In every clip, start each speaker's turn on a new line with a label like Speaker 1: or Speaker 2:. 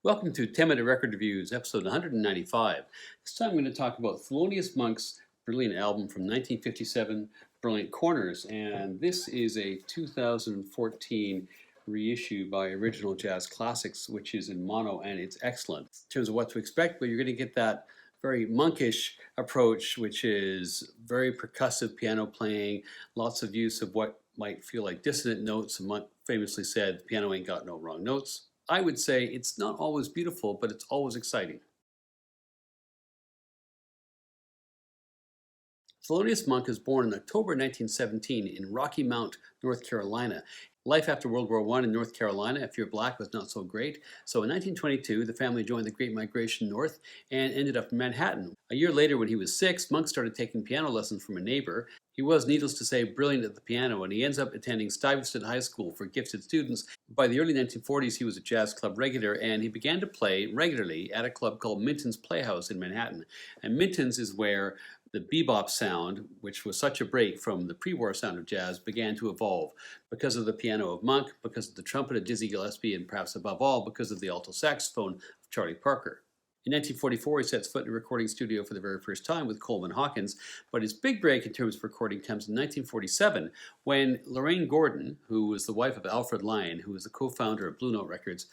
Speaker 1: Welcome to 10-Minute Record Reviews, episode 195. This time I'm going to talk about Thelonious Monk's brilliant album from 1957, Brilliant Corners, and this is a 2014 reissue by Original Jazz Classics, which is in mono, and it's excellent. In terms of what to expect, but you're going to get that very monkish approach, which is very percussive piano playing, lots of use of what might feel like dissonant notes. And Monk famously said, "The piano ain't got no wrong notes." I would say it's not always beautiful, but it's always exciting. Thelonious Monk was born in October 1917 in Rocky Mount, North Carolina. Life after World War I in North Carolina, if you're black, was not so great. So in 1922, the family joined the Great Migration North and ended up in Manhattan. A year later, when he was 6, Monk started taking piano lessons from a neighbor. He was, needless to say, brilliant at the piano, and he ends up attending Stuyvesant High School for gifted students. By the early 1940s, he was a jazz club regular, and he began to play regularly at a club called Minton's Playhouse in Manhattan. And Minton's is where the bebop sound, which was such a break from the pre-war sound of jazz, began to evolve because of the piano of Monk, because of the trumpet of Dizzy Gillespie, and perhaps above all, because of the alto saxophone of Charlie Parker. In 1944, he sets foot in a recording studio for the very first time with Coleman Hawkins, but his big break in terms of recording comes in 1947 when Lorraine Gordon, who was the wife of Alfred Lyon, who was the co-founder of Blue Note Records,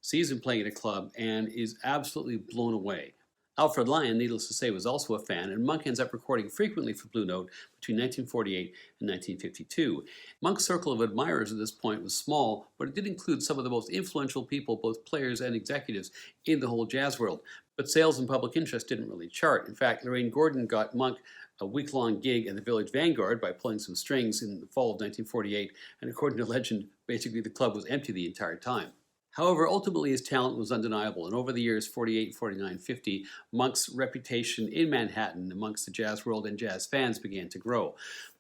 Speaker 1: sees him playing at a club and is absolutely blown away. Alfred Lyon, needless to say, was also a fan, and Monk ends up recording frequently for Blue Note between 1948 and 1952. Monk's circle of admirers at this point was small, but it did include some of the most influential people, both players and executives, in the whole jazz world. But sales and public interest didn't really chart. In fact, Lorraine Gordon got Monk a week-long gig at the Village Vanguard by pulling some strings in the fall of 1948, and according to legend, basically the club was empty the entire time. However, ultimately his talent was undeniable, and over the years 48, 49, 50, Monk's reputation in Manhattan amongst the jazz world and jazz fans began to grow.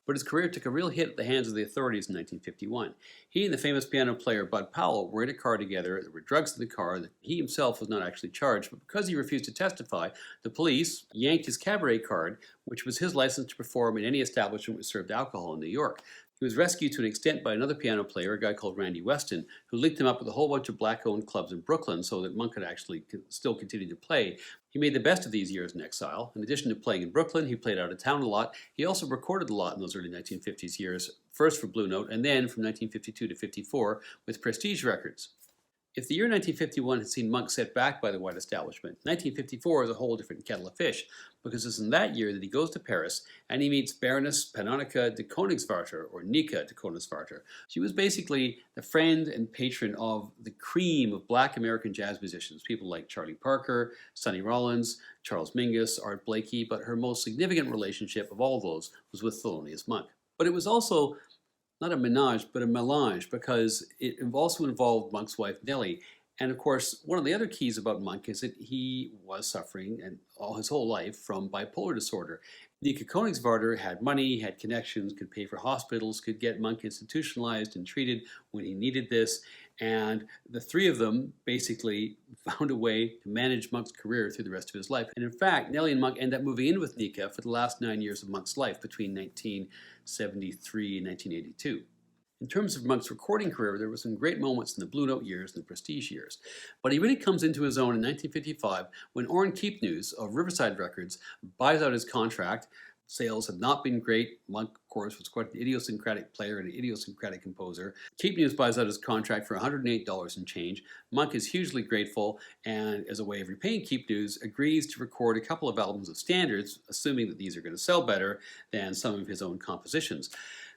Speaker 1: But his career took a real hit at the hands of the authorities in 1951. He and the famous piano player Bud Powell were in a car together. There were drugs in the car. He himself was not actually charged, but because he refused to testify, the police yanked his cabaret card, which was his license to perform in any establishment which served alcohol in New York. He was rescued to an extent by another piano player, a guy called Randy Weston, who linked him up with a whole bunch of black-owned clubs in Brooklyn so that Monk could actually still continue to play. He made the best of these years in exile. In addition to playing in Brooklyn, he played out of town a lot. He also recorded a lot in those early 1950s years, first for Blue Note and then from 1952 to 54 with Prestige Records. If the year 1951 had seen Monk set back by the white establishment, 1954 is a whole different kettle of fish, because it's in that year that he goes to Paris and he meets Baroness Pannonica de Koningswarter, or Nika de Koningswarter. She was basically the friend and patron of the cream of black American jazz musicians, people like Charlie Parker, Sonny Rollins, Charles Mingus, Art Blakey, but her most significant relationship of all those was with Thelonious Monk. But it was also not a menage, but a melange, because it also involved Monk's wife, Nellie. And of course, one of the other keys about Monk is that he was suffering and all his whole life from bipolar disorder. Nika Koningswarter had money, had connections, could pay for hospitals, could get Monk institutionalized and treated when he needed this. And the three of them basically found a way to manage Monk's career through the rest of his life. And in fact, Nellie and Monk end up moving in with Nika for the last 9 years of Monk's life between 1973 and 1982. In terms of Monk's recording career, there were some great moments in the Blue Note years and the Prestige years. But he really comes into his own in 1955 when Orrin Keepnews of Riverside Records buys out his contract. Sales had not been great. Monk, of course, was quite an idiosyncratic player and an idiosyncratic composer. Keepnews buys out his contract for $108 and change. Monk is hugely grateful and, as a way of repaying Keepnews, agrees to record a couple of albums of standards, assuming that these are going to sell better than some of his own compositions.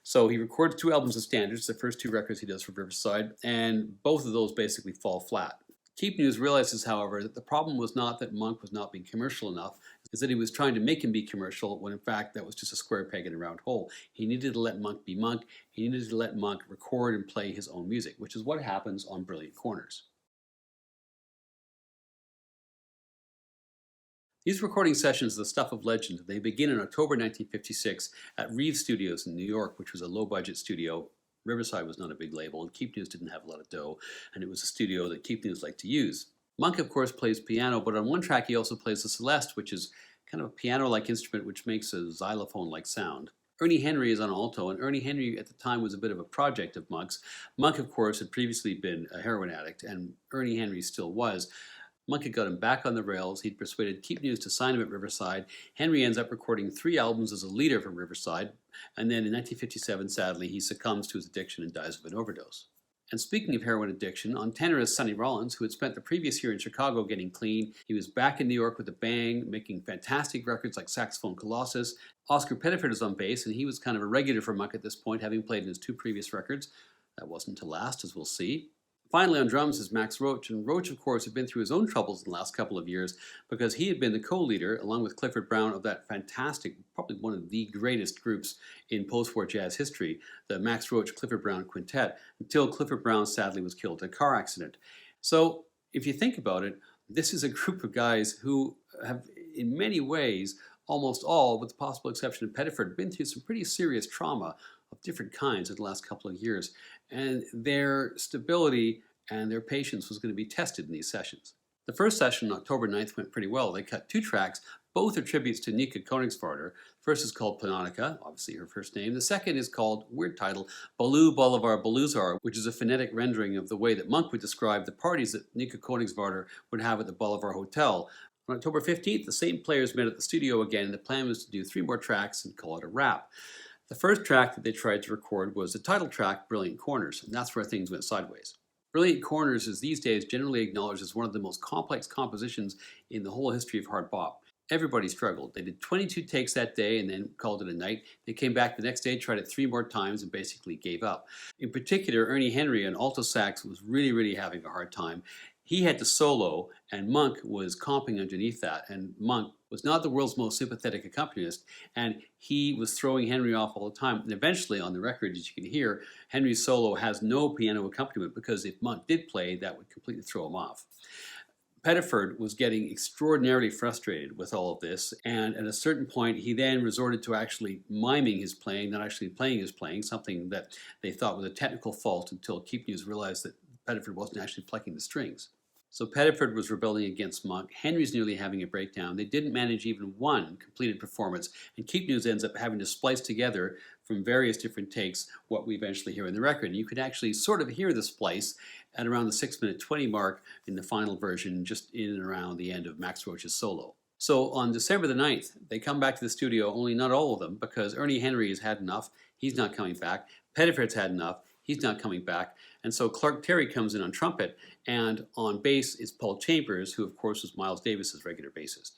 Speaker 1: So he records 2 albums of standards, the first 2 records he does for Riverside, and both of those basically fall flat. Keepnews realizes, however, that the problem was not that Monk was not being commercial enough, is that he was trying to make him be commercial when in fact that was just a square peg in a round hole. He needed to let Monk be Monk. He needed to let Monk record and play his own music, which is what happens on Brilliant Corners. These recording sessions are the stuff of legend. They begin in October 1956 at Reeves Studios in New York, which was a low-budget studio. Riverside was not a big label, and Keepnews didn't have a lot of dough, and it was a studio that Keepnews liked to use. Monk, of course, plays piano, but on one track he also plays the celeste, which is kind of a piano-like instrument which makes a xylophone-like sound. Ernie Henry is on alto, and Ernie Henry at the time was a bit of a project of Monk's. Monk, of course, had previously been a heroin addict, and Ernie Henry still was. Monk had got him back on the rails. He'd persuaded Keep News to sign him at Riverside. Henry ends up recording 3 albums as a leader for Riverside, and then in 1957, sadly, he succumbs to his addiction and dies of an overdose. And speaking of heroin addiction, on tenor is Sonny Rollins, who had spent the previous year in Chicago getting clean. He was back in New York with a bang, making fantastic records like Saxophone Colossus. Oscar Pettiford is on bass, and he was kind of a regular for Monk at this point, having played in his 2 previous records. That wasn't to last, as we'll see. Finally on drums is Max Roach, and Roach, of course, had been through his own troubles in the last couple of years because he had been the co-leader, along with Clifford Brown, of that fantastic, probably one of the greatest groups in post-war jazz history, the Max Roach-Clifford Brown Quintet, until Clifford Brown sadly was killed in a car accident. So, if you think about it, this is a group of guys who have, in many ways, almost all, with the possible exception of Pettiford, been through some pretty serious trauma of different kinds in the last couple of years. And their stability and their patience was going to be tested in these sessions. The first session on October 9th went pretty well. They cut 2 tracks. Both are tributes to Nika Koenigsvarter. First is called Panonica, obviously her first name. The second is called, weird title, Baloo Bolivar Baluzar, which is a phonetic rendering of the way that Monk would describe the parties that Nika Koenigsvarter would have at the Bolivar Hotel. On October 15th, the same players met at the studio again, and the plan was to do 3 more tracks and call it a wrap. The first track that they tried to record was the title track, Brilliant Corners, and that's where things went sideways. Brilliant Corners is these days generally acknowledged as one of the most complex compositions in the whole history of hard bop. Everybody struggled. They did 22 takes that day and then called it a night. They came back the next day, tried it 3 more times, and basically gave up. In particular, Ernie Henry on alto sax was really having a hard time. He had to solo, and Monk was comping underneath that, and Monk was not the world's most sympathetic accompanist, and he was throwing Henry off all the time. And eventually, on the record, as you can hear, Henry's solo has no piano accompaniment because if Monk did play, that would completely throw him off. Pettiford was getting extraordinarily frustrated with all of this, and at a certain point, he then resorted to actually miming his playing, not actually playing his playing, something that they thought was a technical fault until Keep News realized that Pettiford wasn't actually plucking the strings. So Pettiford was rebelling against Monk. Henry's nearly having a breakdown. They didn't manage even one completed performance, and Keep News ends up having to splice together from various different takes what we eventually hear in the record. And you could actually sort of hear the splice at around the 6-minute 20 mark in the final version, just in and around the end of Max Roach's solo. So on December the 9th, they come back to the studio, only not all of them, because Ernie Henry has had enough. He's not coming back. Pettiford's had enough. He's not coming back. And so Clark Terry comes in on trumpet, and on bass is Paul Chambers, who of course was Miles Davis's regular bassist.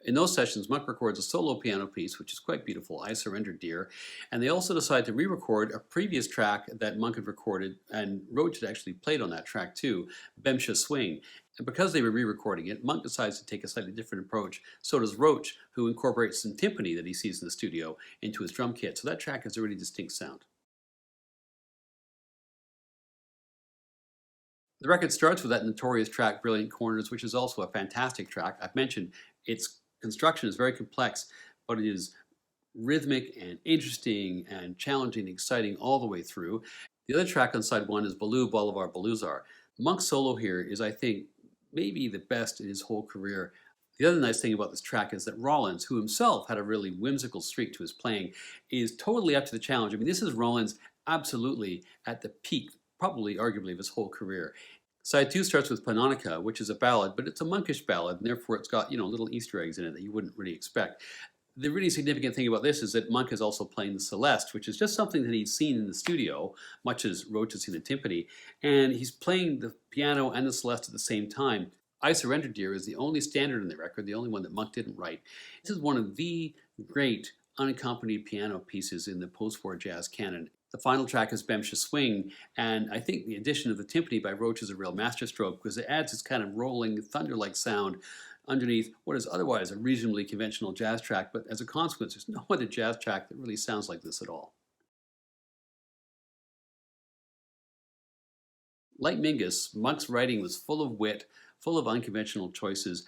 Speaker 1: In those sessions, Monk records a solo piano piece, which is quite beautiful, I Surrender Dear, and they also decide to re-record a previous track that Monk had recorded, and Roach had actually played on that track too, Bemsha Swing. And because they were re-recording it, Monk decides to take a slightly different approach. So does Roach, who incorporates some timpani that he sees in the studio into his drum kit. So that track has a really distinct sound. The record starts with that notorious track, Brilliant Corners, which is also a fantastic track. I've mentioned its construction is very complex, but it is rhythmic and interesting and challenging and exciting all the way through. The other track on side 1 is Baloo Bolivar Baluzar. Monk's solo here is, I think, maybe the best in his whole career. The other nice thing about this track is that Rollins, who himself had a really whimsical streak to his playing, is totally up to the challenge. I mean, this is Rollins absolutely at the peak, probably arguably, of his whole career. Side 2 starts with Panonica, which is a ballad, but it's a monkish ballad, and therefore it's got, little Easter eggs in it that you wouldn't really expect. The really significant thing about this is that Monk is also playing the Celeste, which is just something that he's seen in the studio, much as Roach has seen the timpani, and he's playing the piano and the Celeste at the same time. I Surrender Dear is the only standard in the record, the only one that Monk didn't write. This is one of the great unaccompanied piano pieces in the post-war jazz canon. The final track is Bemsha Swing, and I think the addition of the timpani by Roach is a real masterstroke because it adds this kind of rolling, thunder-like sound underneath what is otherwise a reasonably conventional jazz track, but as a consequence, there's no other jazz track that really sounds like this at all. Like Mingus, Monk's writing was full of wit, full of unconventional choices.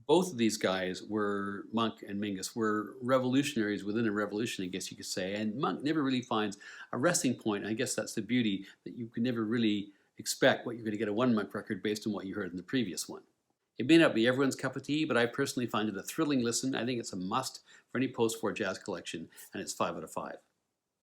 Speaker 1: Both of these guys were, Monk and Mingus, were revolutionaries within a revolution, I guess you could say. And Monk never really finds a resting point. And I guess that's the beauty, that you can never really expect what you're going to get a one Monk record based on what you heard in the previous one. It may not be everyone's cup of tea, but I personally find it a thrilling listen. I think it's a must for any post-war jazz collection, and it's 5 out of 5.